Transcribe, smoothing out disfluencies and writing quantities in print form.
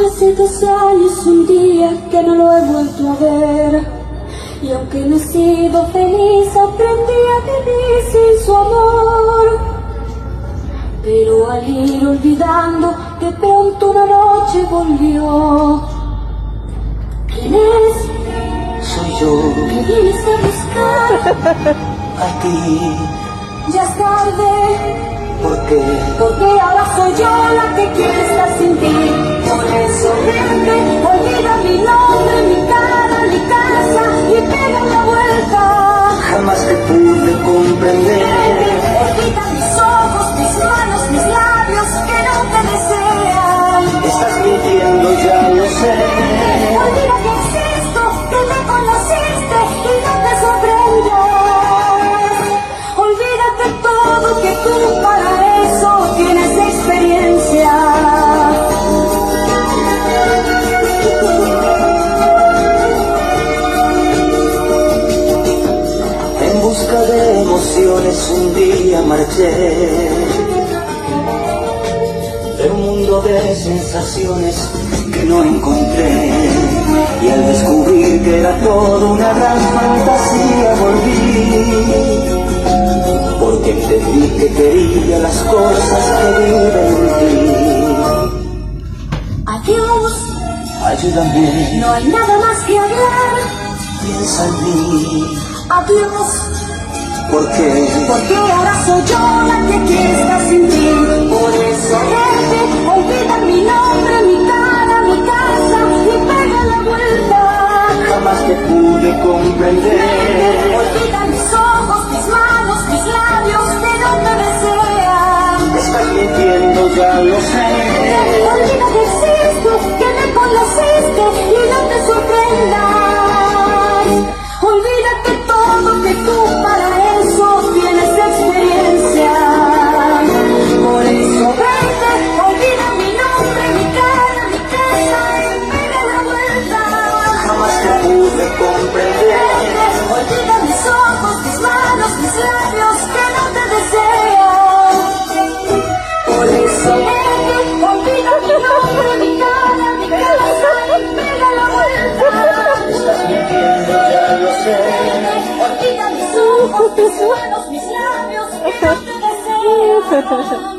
Hace 2 años un día que no lo he vuelto a ver, y aunque no he sido feliz aprendí a vivir sin su amor. Pero al ir olvidando de pronto una noche volvió. ¿Quién es? Soy yo, ¿Qué vienes a buscar? a ti. Ya es tarde, ¿Por qué? porque ahora soy yo la que quiere estar sin ti. Por eso vente, olvida mi nombre, mi cara, mi casa y pega la vuelta. Jamás te pude comprender. Olvida mis ojos, mis manos, mis labios que no te desean. Estás mintiendo, ya lo sé. Olvida que existo, que me conociste y no te sorprendas. Olvídate todo, que tú para eso tienes experiencia. En busca de emociones un día marché, de un mundo de sensaciones que no encontré, y al descubrir que era todo una gran fantasía volví, porque entendí que quería las cosas que viven en ti. Adiós, Ayúdame, no hay nada más que hablar. piensa en mí. Adiós, ¿Por qué? porque ahora soy yo la que quiere estar sin ti. Por eso vete, olvida mi nombre, mi cara, mi casa y pega la vuelta. Jamás te pude comprender. Olvida mis ojos, mis manos, mis labios que no te desean. Estás mintiendo, ya lo sé. Olvida que existo, que me conociste y no te sorprendas. Olvídate todo, que tú para eso tienes experiencia. Por eso vete, olvida mi nombre, mi cara, mi casa y pega la vuelta. Jamás te pude comprender. Olvida mis ojos, mis manos, mis labios que no te desean. Por eso vete, olvida mi nombre, mi cara, mi casa y pega la vuelta. Estás mintiendo, ya lo sé. Olvida mis ojos, mis manos, mis labios que no te desean.